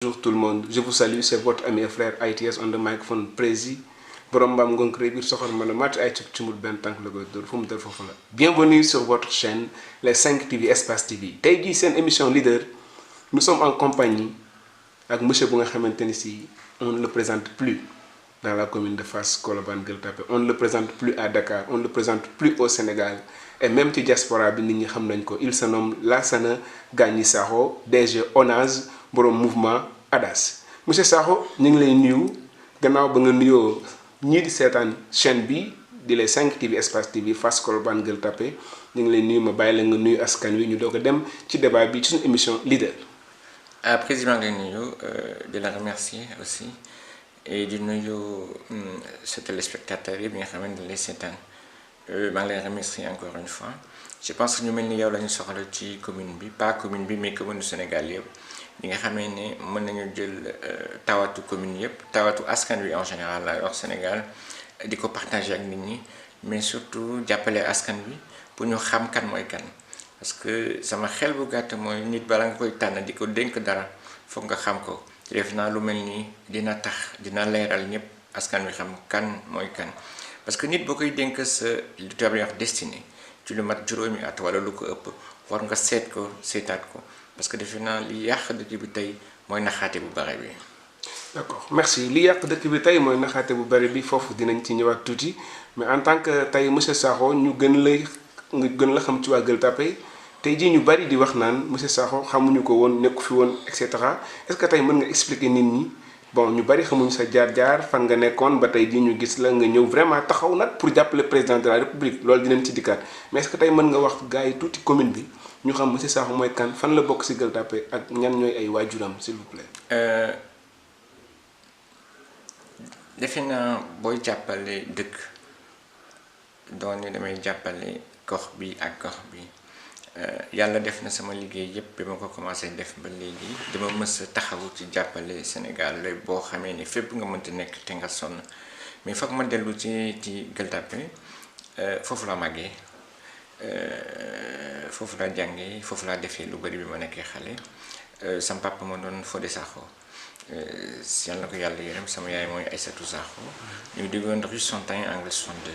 Bonjour tout le monde, je vous salue, c'est votre ami et frère ITS on the microphone Prési. Bienvenue sur votre chaîne, les 5 TV Espace TV. Aujourd'hui, c'est une émission leader. Nous sommes en compagnie avec M. Bounga Khamenteni. On ne le présente plus dans la commune de Fass, Colobane, Gueule Tapée. On ne le présente plus à Dakar, on ne le présente plus au Sénégal. Et même si diaspora, il se nomme Lassana Gagny Sakho, DG ONAS, borom mouvement ADAS. Monsieur Sakho, ñu ngi lay nuyu gannaaw ba nga nuyoo ñii di seetaan chaîne bi di les 5 TV Espace TV Fass Colobane Gueule Tapée ñu ngi lay nuyu ma bàyyi la nga nuyu askan wi ñu doog a dem ci débat bi ci suñu émission leader. Président de nuyu de la remercier aussi et de nuyu ce téléspectateur yi bi nga xamante ne lay seetaan maa ngi lay remercier encore une fois. Je pense que ñu mel ni yow la ñu soxla ci commune bi pas commune bi mais commune du Sénégal yëpp ñi nga xamee ne mën nañu jël tawatu commune yëpp tawatu askan wi en général la wax Sénégal di ko partager ak nit ñi mais surtout jàppale askan wi pour ñu xam kan mooy kan parce que sama xel bu gàtt mooy nit bala nga koy tànn di ko dénk dara foog nga xam ko def naa lu mel nii dina tax dina leeral ñëpp askan wi xam kan mooy kan parce que nit boo koy dénk sa lu tubaab di wax destinée ci lu mat juróomi at wala lu ko ëpp war nga seet ko seetaat ko parce que defe naa li yàq dëkk bi tey mooy naxaate bu bare bi. D'accord merci li yàq dëkk bi tey mooy naxaate bu bare bi foofu dinañ ci ñëwaat tuuti mais en tant que tey monsieur Sakho ñu gën la xam ci waa Gueule Tapée tey jii ñu bari di wax naan monsieur Sakho xamuñu ko woon nekku fi woon et cetera est-ce que tey mën nga expliquer nit ñi bon ñu bari xamuñu sa jaar-jaar fan nga nekkoon ba tey jii ñu gis la nga ñëw vraiment taxaw nag pour jàppale président de la république loolu dinañ ci dikkaat mais est-ce que tey mën nga wax gars yi tuuti commune bi ñu xam monsieur Sakho mooy kan fan la bokk ci Gueule Tapée ak ñan ñooy ay waajuram s'il vous plaît. defe naa booy jàppale dëkk doon ni damay jàppale gox bi ak gox bi yàlla def na sama liggéey yépp bi ma ko commencé def ba léegi dama mës a taxawu ci jàppale Sénégal la boo xamee ni fépp nga mënta nekk te nga sonn mais foog ma dellu ci Gueule Tapée foofu la màggee foofu laa jàngee foofu laa defee lu bari bi ma nekkee xale sama papa ma doon Fodé Sakho yàlla na ko yàlla yërëm sama yaay mooy Aïssatou Sakho ñu diggoon rue 61 angle 62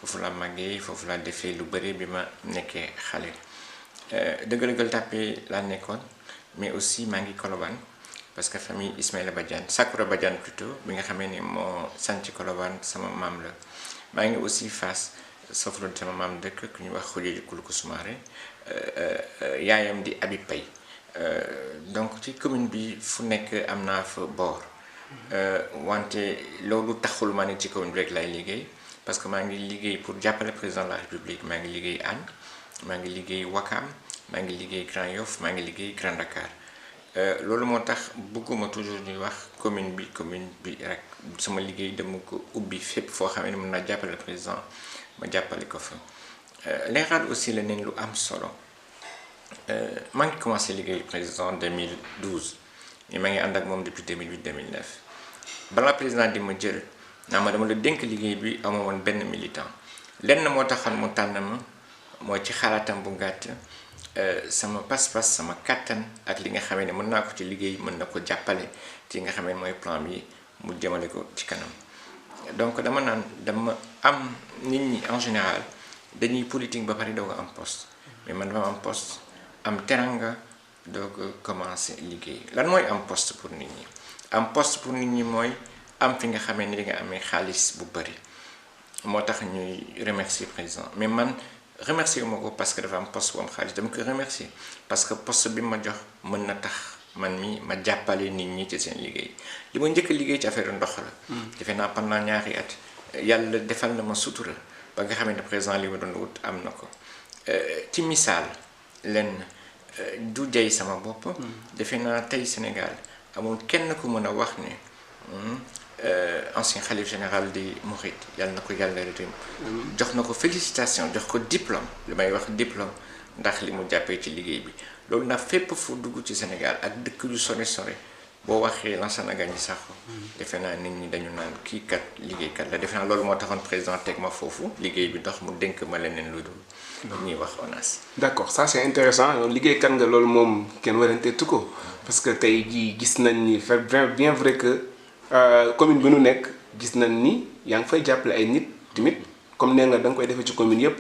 foofu laa màggee foofu laa defee lu bari bi ma nekkee xale dëgg la Gueule Tapée laa nekkoon mais aussi maa ngi Colobane parce que famille Ismaïla Badiane Sakoura Badiane plutôt bi nga xamee ni moo sanc Colobane sama maam la maa ngi aussi Fass soofu la sama maam dëkk ku ñuy wax Khoudia Kouloukou Soumaré yaayam di Habib Paye donc ci commune bi fu nekk am naa fa boor wante loolu taxul ma ne ci commune bi rek lay liggéey parce que maa ngi liggéey pour jàppale président de la république maa ngi liggéey Hann maa ngi liggéey Wakam maa ngi liggéey Grand Yoff maa ngi liggéey Grand Dakar loolu moo tax bëgguma toujours ñuy wax commune bi rek sama liggéey dama ko ubbi fépp foo xam ne mën naa jàppale président ma jàppale ko fa leeral aussi la nañ lu am solo maa ngi commencé liggéey président 2012 mais maa ngi ànd ak moom depuis 2008-2009 balaa président di ma jël naa ma dama la dénk liggéey bi amoo woon benn militant lenn moo taxoon mu tànn ma mooy ci xalaatam bu gàtt sama pas-pas sama kàttan ak li nga xamee ne mën naa ko ci liggéey mën na ko jàppale ci nga xamee mooy plan bi mu jëmale ko ci kanam donc dama naan dama am nit ñi en général dañuy politique ba pare doog a am poste mais man dama am poste am teranga doog a commencé liggéey lan mooy am poste pour nit ñi am poste pour nit ñi mooy am fi nga xamee ni di nga amee xaalis bu bari moo tax ñuy remercier président mais man remercier ma ko parce que dafa am poste bu am xaalis dama ko remercier parce que poste bi ma jox mën na tax man mi ma jàppale nit ñi ci seen liggéey li ma njëkk a liggéey ci affaire ndox la defe naa pendant ñaari at yàlla defal na ma sutura ba nga xamee ne président li ma doon wut am na ko ci misaal lenn du jay sama bopp defe naa tey Sénégal amul kenn ku mën a wax ne ancien khalife général di Mouride yàlla na ko yàlla rëdd jox na ko félicitation jox ko diplôme li may wax diplôme ndax li mu jàppee ci liggéey bi loolu nag fépp fu dugg ci Sénégal ak dëkk yu sore boo waxee Lansana Gagny Sakho defe naa nit ñi dañu naan kii kat liggéeykat la defe naa loolu moo taxoon président teg ma foofu liggéey bi dox mu dénk ma leneen lu dul ñuy wax ONAS. d'accord ça c'est intéressant liggéeykat nga loolu moom kenn waranteetu ko parce que tey jii gis nañ ni bien vrai que commune bi nu nekk gis nañ ni yaa ngi fay jàppale ay nit tamit comme nee nga da nga koy defee ci commune yëpp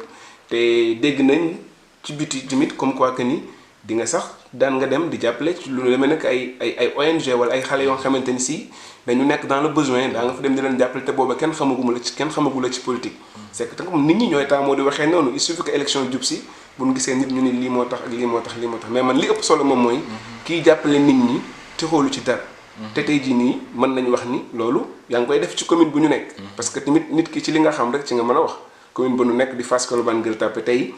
te dégg nañ ci biti tamit comme quoi que ni di nga sax daan nga dem di jàppale ci lu demee nag ay ONG wala ay xale yoo xamante ni si dañu nekk dans le besoin daa nga fa dem di leen jàppale te booba kenn xamaguma la ci politique. c'est que comme nit ñi ñooy taamoo di waxee noonu il suffit que élection jub si bu ñu gisee nit ñu ni lii moo tax ak lii moo tax mais man li ëpp solo moom mooy kiy jàppale nit ñi te xoolu ci dara. te tey jii nii mën nañu wax ni loolu yaa ngi koy def ci commune bu ñu nekk. parce que tamit nit ki ci li nga xam rek ci nga mën a wax commune bu ñu nekk di Fass Colobane Gueule Tapée tey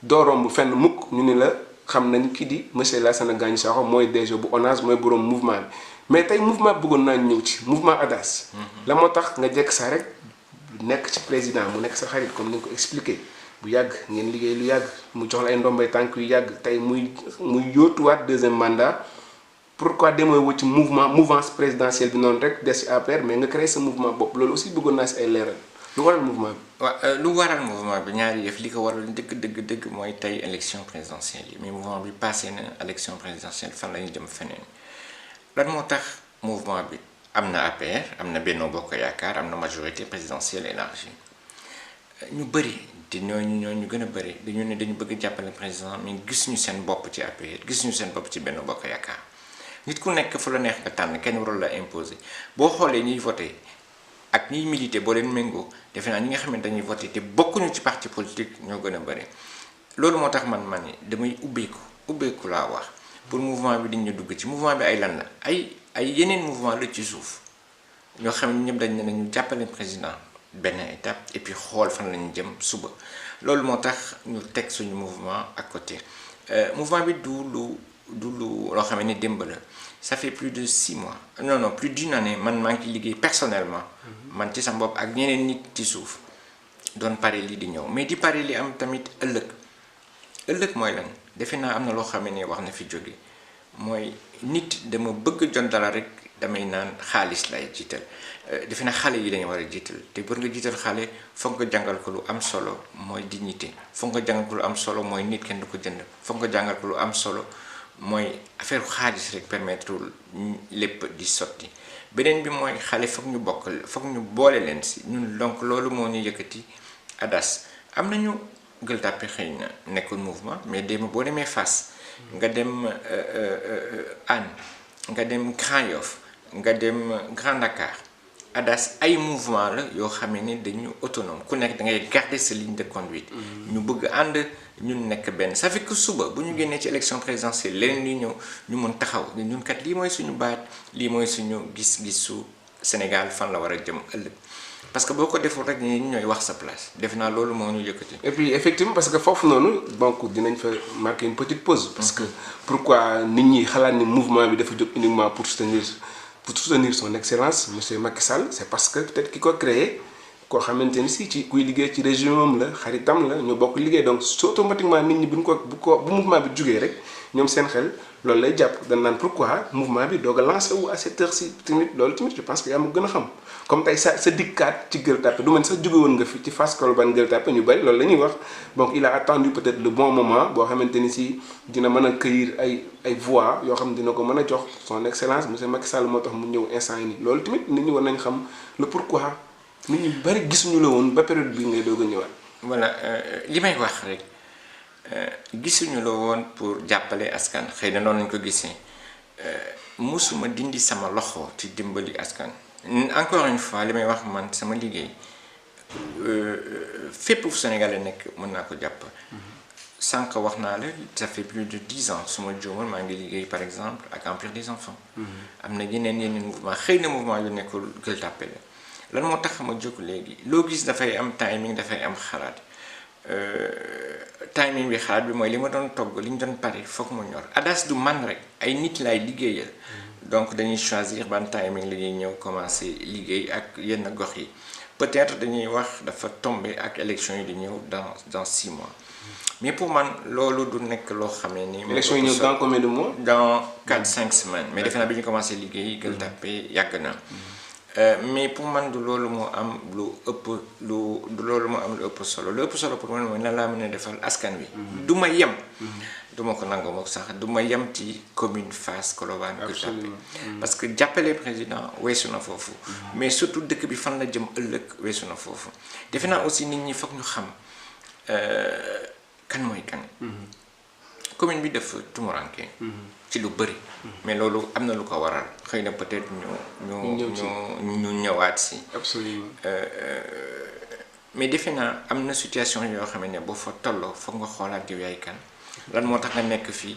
doo romb fenn mukk ñu ni la xam nañ ki di monsieur Lansana Gagny Sakho mooy DG bu ONAS mooy borom mouvement bi mais tey mouvement bi bëggoon naa ñëw ci mouvement ADAS. la moo tax nga jekk saa rek nekk ci président mu nekk sa xarit comme ni nga ko expliqué bu yàgg ngeen liggéey lu yàgg mu jox la ay ndombay tànk yu yàgg tey muy yóotuwaat deuxième mandat pourquoi demoo wu ci mouvance présidentielle bi noonu rek des ci APR mais nga créé sa mouvement bopp loolu aussi bëggoon naa si ay leeral lu waral mouvement bi. waaw lu waral mouvement bi ñaari yëf li ko waral dëgg mooy tey élection présidentielle yi mais mouvement bi passé na élection présidentielle fan la ñu jëm feneen lan moo tax mouvement bi am na APR am na Benno Bokk Yaakaar am na majorité présidentielle élargie ñu bëri te ñooñu gën a bëri dañu ne dañu bëgg jàppale président mais gis ñu seen bopp ci APR gis ñu seen bopp ci Benno Bokk Yaakaar nit ku nekk fu la neex nga tànn kenn warul la imposer boo xoolee ñuy voté ak ñiy milité boo leen méngoo defe naa ñi nga xam ne dañuy voté te bokkuñu ci parti politique ñoo gën a bëri loolu moo tax man ni damay ubbeeku laa wax pour mouvement bi dañu dugg ci mouvement bi ay lan la ay yeneen mouvement la ci suuf ñoo xam ne ñëpp dañ ne nañu jàppale président benn étape et puis xool fan lañu jëm suba loolu moo tax ñu teg suñu mouvement à côté mouvement bi du lu loo xam ne démb la ça fait plus de 6 mois non plus d'une année man maa ngi liggéey personnellement man ci sa bopp ak ñeneen nit ci suuf doon pare lii di ñëw mais di pare li am tamit ëllëg mooy lan defe naa am na loo xam ne wax na fi jóge mooy nit dama bëgg jot dara rek damay naan xaalis lay jiital defe naa xale yi dañu war a jiital te pour nga jiital xale foog nga jàngal ko lu am solo mooy dignité foog nga jàngal ko lu am solo mooy nit kenn du ko jënd foog nga jàngal ko lu am solo mooy affaire xaalis rek permettre lépp di sotti beneen bi mooy xale foog ñu boole leen si ñun donc loolu moo ñu yëkkati ADAS am nañu Gueule Tapée xëy na nekkul mouvement mais démb boo demee Fass nga dem Hann nga dem Grand Yoff nga dem Grand Dakar ADAS ay mouvement la yoo xam ne dañu autonome ku nekk da ngay garder sa ligne de conduite ñu bëgg ànd ñun nekk benn ça fait que suba bu ñu génnee ci élection présidentielle leneen li ñëw ñu mun taxaw ñun kat lii mooy suñu baat lii mooy suñu gis-gisu Sénégal fan la war a jëm ëllëg parce que boo ko deful rek ñi ñooy wax sa place def naa loolu moo ñu yëkkati. et puis effectivement parce que foofu noonu donc dinañ fa marquer une petite pause. parce que pourquoi nit ñi xalaat ni mouvement bi dafa jóg uniquement pour soutenir son excellence monsieur Macky Sall c'est parce que peut-être ki ko créé koo xamante ni si ci kuy liggéey ci région am la xaritam la ñu bokk liggéey donc automatiquement nit ñi bu mouvement bi jugee rek ñoom seen xel loolu lay jàpp dañ naan pourquoi mouvement bi doog a lancé wu à cette heure-ci tamit loolu tamit je pense que yaa ma gën a xam comme tey sa dikkaat ci Gueule Tapée du mel sax jóge woon nga fi ci Fass Colobane Gueule Tapée ñu bari loolu la ñuy wax donc il a attendu peut-être le bon moment boo xamante ni si dina mën a cueillir ay voix yoo xam ne dina ko mën a jox son excellence monsieur Macky Sall moo tax mu ñëw instant yi nii loolu tamit nit ñi war nañ xam le pourquoi nit ñi bari gisuñu la woon ba période bii ngay doog a ñëwaat. voilà li may wax rek gisuñu la woon pour jàppale askan xëy na noonu lañ ko gisee musuma dindi sama loxo ci dimbali askan. encore une fois li may wax man sama liggéey fépp fu Sénégalais nekk mën naa ko jàpp. sànq wax naa la ça fait plus de 10 ans su ma juumul maa ngi liggéey par exemple ak Empire des Enfants. am na yeneen mouvement xëy na mouvement yu nekkul Gueule Tapée la lan moo tax ma jóg léegi loo gis dafay am timing dafay am xalaat timing bi xalaat bi mooy li ma doon togg li ñu doon pare foog mu ñor ADAS du man rek ay nit laay liggéeyal. donc dañuy choisir ban timing la ñuy ñëw commencer liggéey ak yenn gox yi peut-être dañuy wax dafa tomber ak élection yi di ñëw dans 6 mois mais pour man loolu du nekk loo xam ne nii. élection yi ñëw dans combien de mois. dans 4-5 semaines. mais defe naa bi ñu commencé liggéey Gueule Tapée yàgg na. mais pour man du loolu moo am lu ëpp du loolu moo am lu ëpp solo pour man mooy nan laa mën a defal askan wi. du ma yem. du ma ko nangu moom sax du ma yem ci commune Fass Colobane Gueule Tapée parce que jàppale président weesu na foofu. mais surtout dëkk bi fan la jëm ëllëg weesu na foofu. defe naa aussi nit ñi foog ñu xam kan mooy kan. commune bi dafa tumuranke ci lu bëri. mais loolu am na lu ko waral xëy na peut-être ñu ñëwaat si. absolument. mais defe naa am na situation yoo xam ne boo fa tolloo foog nga xoolaat yow yaay kan lan moo tax nga nekk fii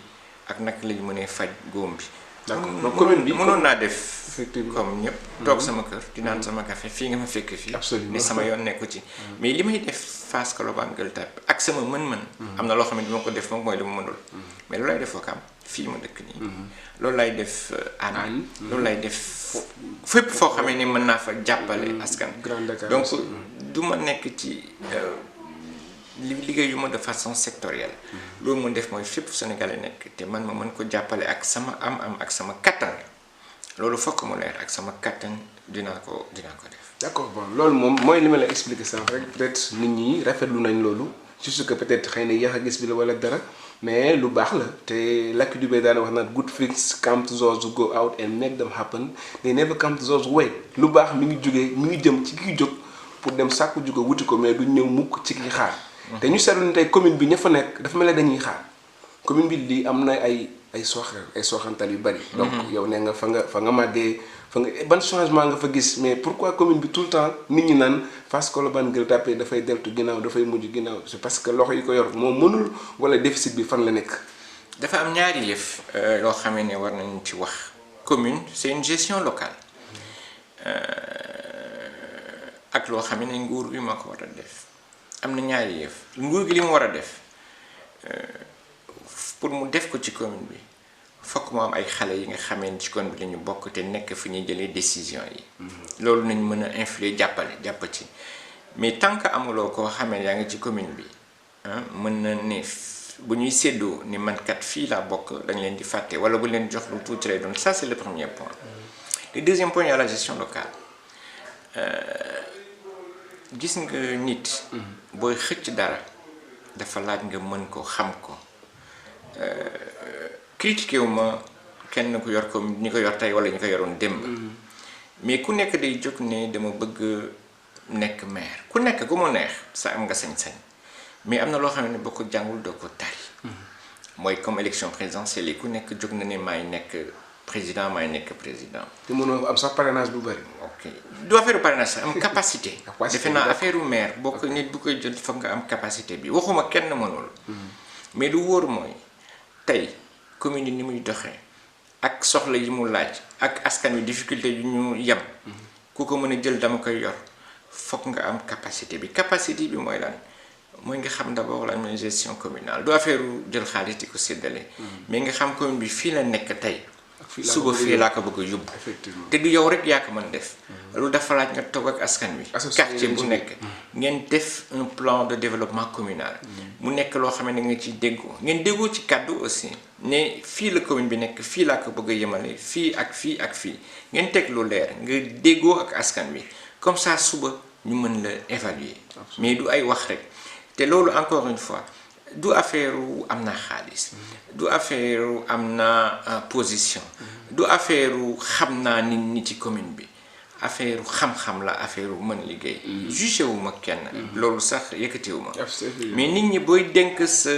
ak naka lañu mënee faj góom bi. d'accord donc commune bi mënoon naa def. effectivement comme ñëpp toog sama kër di naan sama café fii nga ma fekk fii. absolument ni sama yoon nekku ci. mais li may def Fass Colobane Gueule Tapée ak sama mën-mën. am na loo xam ne dima ko def moom mooy lu ma mënul. mais loolu lay def Ouakam fii ma dëkk nii. loolu lay def Hann. loolu lay def fépp foo xamee ni mën naa fa jàppale askan. donc du ma nekk ci liggéeyu ma de façon sectorielle. loolu mu def mooy fépp Sénégalais nekk te man ma mën ko jàppale ak sama am-am ak sama kattan loolu fokk mu leer ak sama kattan dinaa ko def. d'accord bon loolu moom mooy li ma la expliquer sànq rek peut-être nit ñi rafetlu nañ loolu juste que peut-être xëy na yéex a gis bi la wala dara mais lu baax la te Lucky Dubé daana wax naan good things come to those who go out and make them happen they never come to those who wait. lu baax mi ngi jëm ci ki jóg pour dem sàkku jóge wuti ko mais du ñëw mukk ci ki xaar. te ñu seetlu ni tey commune bi ña fa nekk dafa mel ne dañuy xaar commune bi lii am na ay sooxantal yu bari. donc yow ne nga fa nga màggee fa nga ban changement nga fa gis mais pourquoi commune bi tout le temps nit ñi naan Fass Colobane Gueule Tapée dafay deltu ginnaaw dafay mujj ginnaaw c'est parce que loxo yi ko yor moom mënul wala déficit bi fan la nekk. dafa am ñaari yëf loo xamee ne war nañu ci wax commune c'est une gestion locale ak loo xamee ne nguur bi moo ko war a def. am na ñaari yëf nguur gi li mu war a def pour mu def ko ci commune bi fokk mu am ay xale yi nga xamee ni ci commune bi la ñu bokk te nekk fi ñuy jëlee décision yi. loolu nañ mën a influer jàpp ci mais tant que amuloo koo xamee yaa ngi ci commune bi mën na ne bu ñuy séddoo ni man kat fii laa bokk dañ leen di fàtte wala bu leen jox lu tuuti lay doon ça c'est le premier point. le deuxième point il y a la gestion locale. gis nga nit booy xëcc dara dafa laaj nga mën ko xam ko critiqué wu ma kenn ku yor ko ñi ko yor tey wala ñi ko yoroon démb mais ku nekk day jóg ne dama bëgg nekk maire ku nekk ku mu neex sa am nga sañ-sañ mais am na loo xam ne boo ko jàngul doo ko tari mooy comme élection présidentielle yi ku nekk jóg na ne maay nekk président. te mënoo am sax parrainage bu bari. ok du affaire parrainage am capacité. defe naa affaire maire boo ko nit bu koy jël foog nga am capacité bi waxuma kenn mënul. mais lu wóor mooy tey commune yi ni muy doxee ak soxla yi mu laaj ak askan wi difficulté yu ñu yem. ku ko mën a jël dama koy yor foog nga am capacité bi mooy lan mooy nga xam d'abord la gestion communale du affaire jël xaalis di ko séddale. mais nga xam commune bi fii la nekk tey. suba fii laa ko bëgg a yóbbu te du yow rek yaa ko mën def loolu dafa laaj nga toog ak askan wi quartier bu nekk ngeen def un plan de développement communal mu nekk loo xam ne nga ci déggoo ngeen déggoo ci kàddu aussi ne fii la commune bi nekk fii laa ko bëgg a yemale fii ak fii ngeen teg lu leer nga déggoo ak askan wi comme ça suba ñu mën la évaluer mais du ay wax rek te loolu encore une fois du affaire am naa xaalis du affaire am naa position du affaire xam naa nit ñi ci commune bi affaire xam-xam la affaire mën liggéey jugé wu ma kenn loolu sax yëkkatiwu ma mais nit ñi booy dénk sa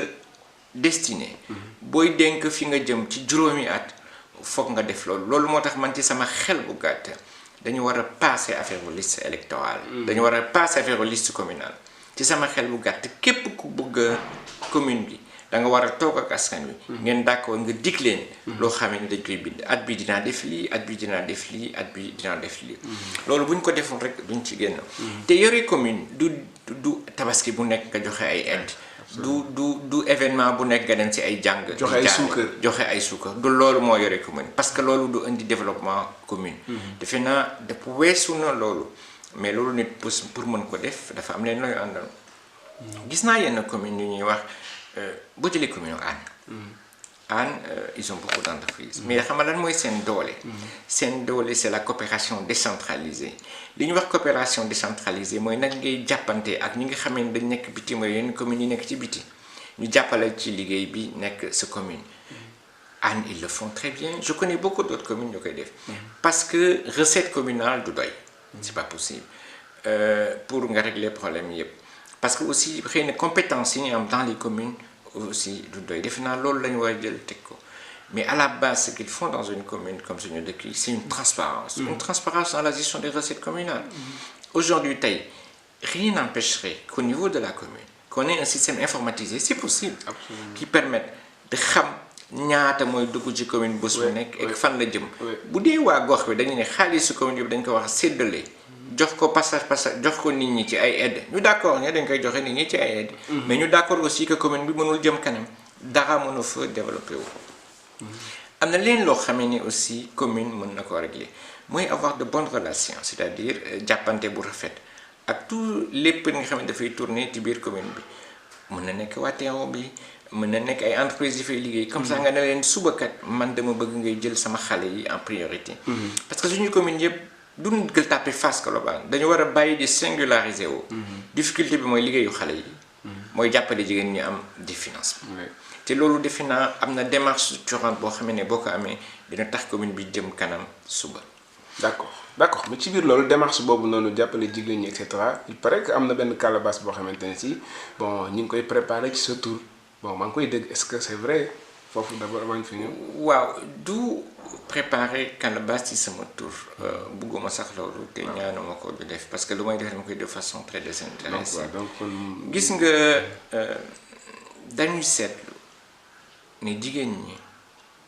destinée booy dénk fi nga jëm ci juróomi at foog nga def loolu moo tax man ci sama xel bu gàtt dañu war a passer affaire liste électorale dañu war a passer affaire liste communale ci sama xel bu gàtt képp ku bëgg commune bi da nga war a toog ak askan wi ngeen d'accord nga dig leen loo xamee ni dañ koy bind at bi dinaa def lii at bi dinaa def lii at bi dinaa def lii loolu bu ñu ko deful rek duñ ci génn te yore commune du tabaski bu nekk nga joxe ay aide du événement bu nekk nga dem ci ay jàng joxe ay suukar du loolu moo yore commune parce que loolu du indi développement commune defe naa dafa weesu na loolu mais loolu nit pour mën ko def dafa am leen looy àndal gis naa yenn commune yu ñuy wax boo jëlee commune Hann ils ont beaucoup d'entreprises mais xam nga lan mooy seen doole. seen doole c'est la coopération décentralisée li ñuy wax coopération décentralisée mooy nag ngay jàppante ak ñi nga xam ne dañ nekk bitim réew yenn communes yi nekk ci biti ñu jàppale ci liggéey bi nekk sa commune. Hann ils le font très bien je connais beaucoup d'autres communes ñu koy def. parce que recette communale du doy. c'est pas possible pour nga régler problème yëpp parce que aussi xëy na compétence yi ñu am dans les communes. aussi du doy defe naa loolu la ñu war a jël teg ko mais à la base ce qu'ils font dans une commune comme suñu dëkk yi c'est une transparence une transparence dans la gestion des recettes communales aujourd'hui tey rien n'empêcherait qu'au niveau de la commune qu'on ait un système informatisé c'est possible qui permette de xam ñaata mooy dugg ci commune bés bu nekk ak fan la jëm bu dee waa gox bi dañu ne xaalisu commune bi dañ ko wax séddale jox ko passage jox ko nit ñi ci ay aide ñu d'accord ne dañ koy joxe nit ñi ci ay aide mais ñu d'accord aussi que commune bi mënul jëm kanam dara mënu fa développer wu am na leen loo xamee ni aussi commune mën na ko régler mooy avoir de bonnes relations c'est-à-dire jàppante bu rafet ak tout lépp nga xam ne dafay tourner ci biir commune bi mën na nekk waa terreau bi mën na nekk ay entreprises yi fay liggéey comme ça nga ne leen subakat man dama bëgg ngay jël sama xale yi en priorité parce que suñu commune yëpp duñ Gueule Tapée Fass Colobane dañu war a bàyyi di singulariser wu difficulté bi mooy liggéeyu xale yi mooy jàppale jigéen ñi am des financements te loolu defe naa am na démarche structurante boo xam ne boo ko amee dina tax commune bi jëm kanam suba. d'accord mais ci biir loolu démarche boobu noonu jàppale jigéen ñi et cetera il paraît que am na benn calebasse boo xamante ne si bon ñu ngi koy préparer ci sa tour bon maa ngi koy dégg est-ce que c'est vrai foofu d'abord maa ngi fi ñëw. waaw du préparer calebasse ci sama tour bugguma sax loolu te ñaanuma ko du def parce que lu may def dama koy de façon très désintéressée. donc gis nga dañuy seetlu ne jigéen ñi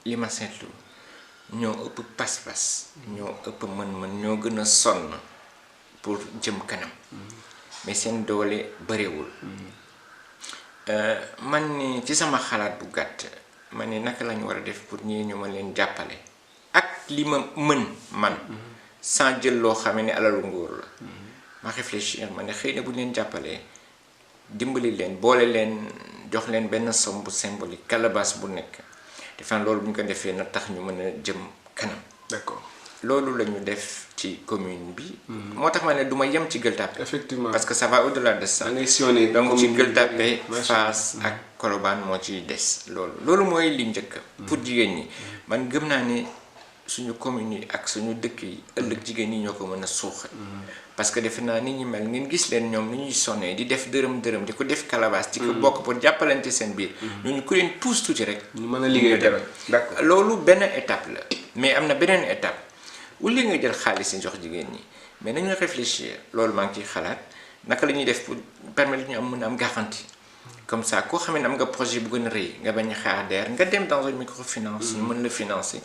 li ma seetlu ñoo ëpp pas-pas ñoo ëpp mën-mën ñoo gën a sonn pour jëm kanam mais seen doole bëriwul man ni ci sama xalaat bu gàtt man ni naka lañu war a def pour ñii ñu ma leen jàppale ak li ma mën man sans jël loo xam ne alalu nguur la ma réfléchir ma ne xëy na bu leen jàppalee dimbali leen boole leen jox leen benn somme bu symbolique calebasse bu nekk defan loolu bu ñu ko defee na tax ñu mën a jëm kanam. d'accord loolu la ñu def ci commune bi. moo tax ma ne du ma yem ci Gueule Tapée. effectivement parce que ça va au-delà de ça. da ngay sillonner donc ci Gueule Tapée Fass ak Colobane moo ciy des loolu mooy li njëkk. pour jigéen ñi man gëm naa ne suñu commune yi ak suñu dëkk yi ëllëg jigéen ñi ñoo ko mën a suuxat. parce que defe naa nit ñi mel ngeen gis leen ñoom ni ñuy sonnee di def dërëm di ko def calebasse di ko bokk pour jàppalante seen biir. ñooñu ku leen pousse tuuti rek. ñu mën a liggéey dara d'accord loolu benn étape la mais am na beneen étape. wala nga jël xaalis yi jox jigéen ñi mais nañu réfléchir loolu maa ngi ciy xalaat naka la ñuy def pour permettre ñu am mën a am garantie comme ça koo xam ne am nga projet bu gën a rëy nga bañ a xaar DER nga dem dans une microfinance ñu mën la financer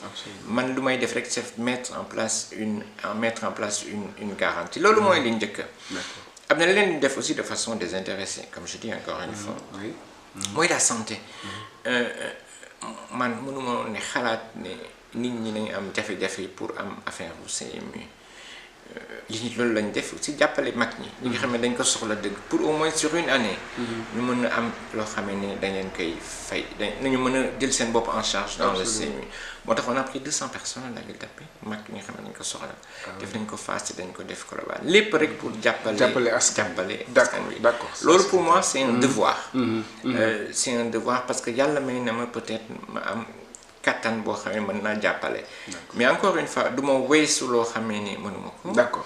man lu may def rek c'est mettre en place une garantie loolu mooy li njëkk am na leen def aussi de façon désintéressée comme je dis encore une fois mooy la santé man mënuma ne xalaat ne nit ñi nañu am jafe-jafe pour am affaire bu CMU li loolu lañ def aussi jàppale mag ñi ñi nga xam ne dañ ko soxla dëgg pour au moins sur une année ñu mën a am loo xam ne dañ leen koy fay nañu mën a jël seen bopp en charge dans le CMU moo tax on a pris 200 personnes à la Gueule Tapée mag ñi nga xam ne dañ ko soxla def nañ ko Fass dañ ko def Colobane lépp rek pour jàppale askan wi d'accord loolu pour moi c'est un devoir c'est un devoir parce que yàlla may na ma peut-être ma am kattan boo xam ne mën naa jàppale mais encore une fois du ma weesu loo xamee ni mënuma ko d'accord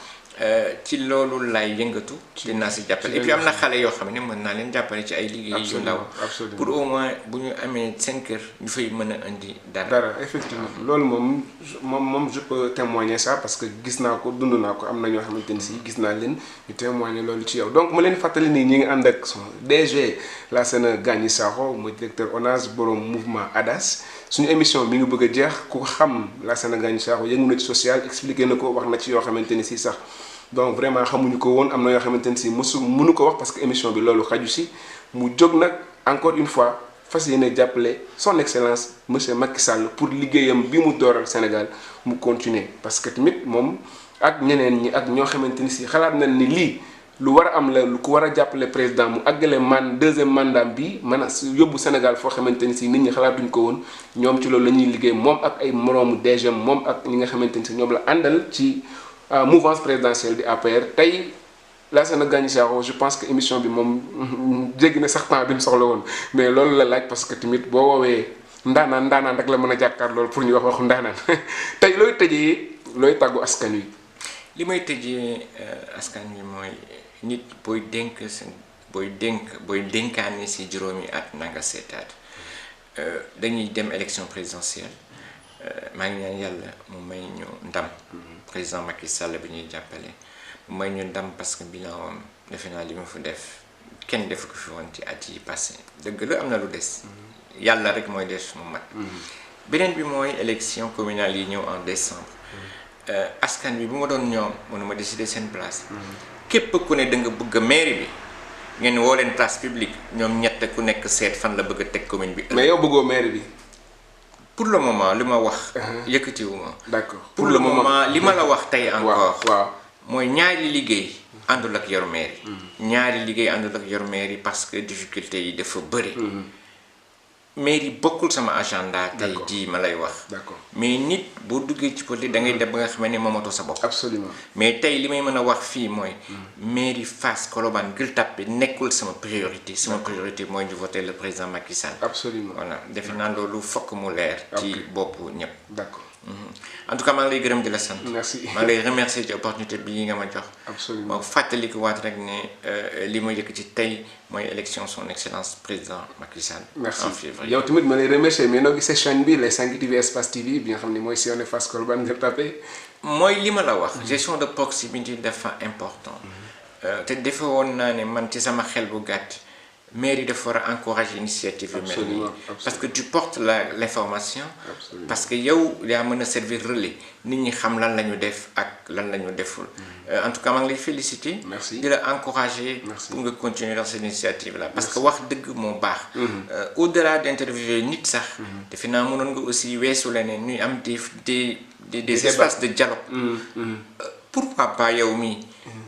ci loolu lay yëngatu dinaa si jàppale et puis am na xale yoo xam ne mën naa leen jàppale ci ay liggéey yu ndaw pour au moins bu ñu amee seen kër ñu fay mën a indi dara effectivement loolu moom je peux témoigner ça parce que gis naa ko dund naa ko am na ñoo xamante ni si gis naa leen ñu témoigner loolu ci yow donc ma leen fàttali nii ñi ngi ànd ak son DG Lassana Gagny Sakho mooy directeur ONAS borom mouvement ADAS suñu émission mi ngi bëgg a jeex ku xam Lassana Gagny Sakho yëngu na ci social expliqué na ko wax na ci yoo xamante ni si sax donc vraiment xamuñu ko woon am na yoo xamante ni si mënu ko wax parce que émission bi loolu xaju si mu jóg nag encore une fois fas yéene jàppale son excellence monsieur Macky Sall pour liggéeyam bi mu dooral Sénégal mu continuer parce que tamit moom ak ñeneen ñi ak ñoo xamante ni si xalaat nañ ni lii lu war a am la lu ko war a jàppale président mu àggale deuxième mandat bi mën a yóbbu Sénégal foo xamante ni si nit ñi xalaatuñ ko woon ñoom ci loolu la ñuy liggéey moom ak ay moroomu DG moom ak ñi nga xamante ni si ñoom la àndal ci mouvance présidentielle di APR tey Lassana Gagny Sakho je pense que émission bi moom jéggi na sax temps bi ñu soxla woon mais loolu la laaj parce que tamit boo woowee ndaanaan rek la mën a jàkkaar loolu pour ñu wax waxu ndaanaan tey looy tëjee looy tàggu askan wi. li may tëjee askan wi mooy nit booy dénkaane si juróomi at na nga seetaat dañuy dem élection présidentielle maa ngi ñaan yàlla mu may ñu ndam président Macky Sall bi ñuy jàppale mu may ñu ndam parce que bilan am defe naa li mu fa def kenn defu ko fi woon ci at yi passé dëgg la am na lu des yàlla rek mooy des mu mat beneen bi mooy élection communale yi ñëw en décembre askan bi bu ma doon ñoom mënuma décider seen place képp ku ne da nga bëgg mairie bi ngeen woo leen place publique ñoom ñett ku nekk seet fan la bëgg a teg commune bi. mais yow bëggoo mairie bi. pour le moment li ma wax. yëkkatiwuma. d'accord pour le moment li ma la wax tey encore. waaw mooy ñaari liggéey àndul ak yor mairie. ñaari liggéey àndul ak yor mairie parce que difficulté yi dafa bëri. mairie bokkul sama agenda tey jii ma lay wax. d'accord mais nit boo duggee ci politique da ngay dem ba nga xam ne moomatoo sa bopp. absolument mais tey li may mën a wax fii mooy. mairie Fass Colobane Gueule Tapée nekkul sama priorité. sama priorité mooy ñu voter le président Macky Sall. absolument voilà defe naa loolu fokk mu leer. ci boppu ñëpp. d'accord. en tout cas maa ngi lay gërëm di la sant. merci maa ngi lay remercier ci opportunité bi nga ma jox. absolument ma fàttaliku waat rek ne li ma yëkk ci tey mooy élection son excellence président Macky Sall. merci en février. yow tamit ma lay remercier mais noo gisee chaîne bi les 5 TV Espace TV bi nga xam ne mooy sillonné Fass Colobane Gueule Tapée. mooy li ma la wax. gestion de proximité dafa important. te defe woon naa ne man ci sama xel bu gàtt. mairie dafa war a encourager initiative yu mel nii parce que tu portes l'information. parce que yow yaa mën a servir relais nit ñi xam lan la ñu def ak lan la ñu deful. en tout cas maa ngi lay féliciter. merci di la encourager. pour nga continuer dans cette initiative là. parce que wax dëgg moo baax. au-delà d'interviewer nit sax. defe naa mënoon nga aussi weesu leneen ñuy am des espaces de dialogue. pourquoi pas yow mii.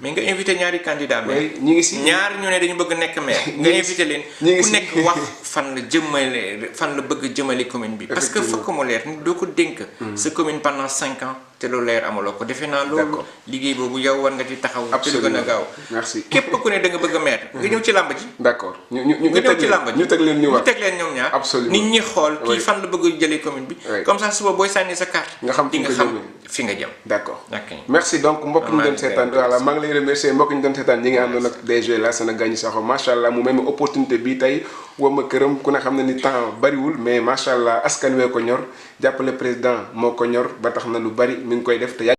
mais nga invité ñaari candidat mais ñi ngi si ñaar ñu ne dañu bëgg nekk maire nga invité leen ku nekk wax fan la bëgg jëmale commune bi parce que fokk mu leer nit doo ko dénk sa commune pendant 5 ans te loolu leer amaloo ko defe naa loolu liggéey boobu yow war nga ci taxaw ci lu gën a gaaw merci képp ku ne da nga bëgg a maire nga ñëw ci làmb ji d'accord nga ñëw ci làmb ji ñu teg leen ñu wax ñu teg leen ñoom ñaar absolument nit ñi xool kii fan la bëgg jëlee commune bi comme ça suba booy sànni sa carte nga xam di nga xam fi nga jëm d'accord ok merci donc mbokk ñu doon seetaan voilà maa ngi lay remercier mbokk ñu doon seetaan ñi nga àndoon ak DG Lassana Gagny Sakho macha allah mu may ma opportunité bi tey woo ma këram ku ne xam ne ni temps bariwul mais macha allah askan wee ko ñor jàppale président moo ko ñor ba tax na lu bari mi ngi koy def te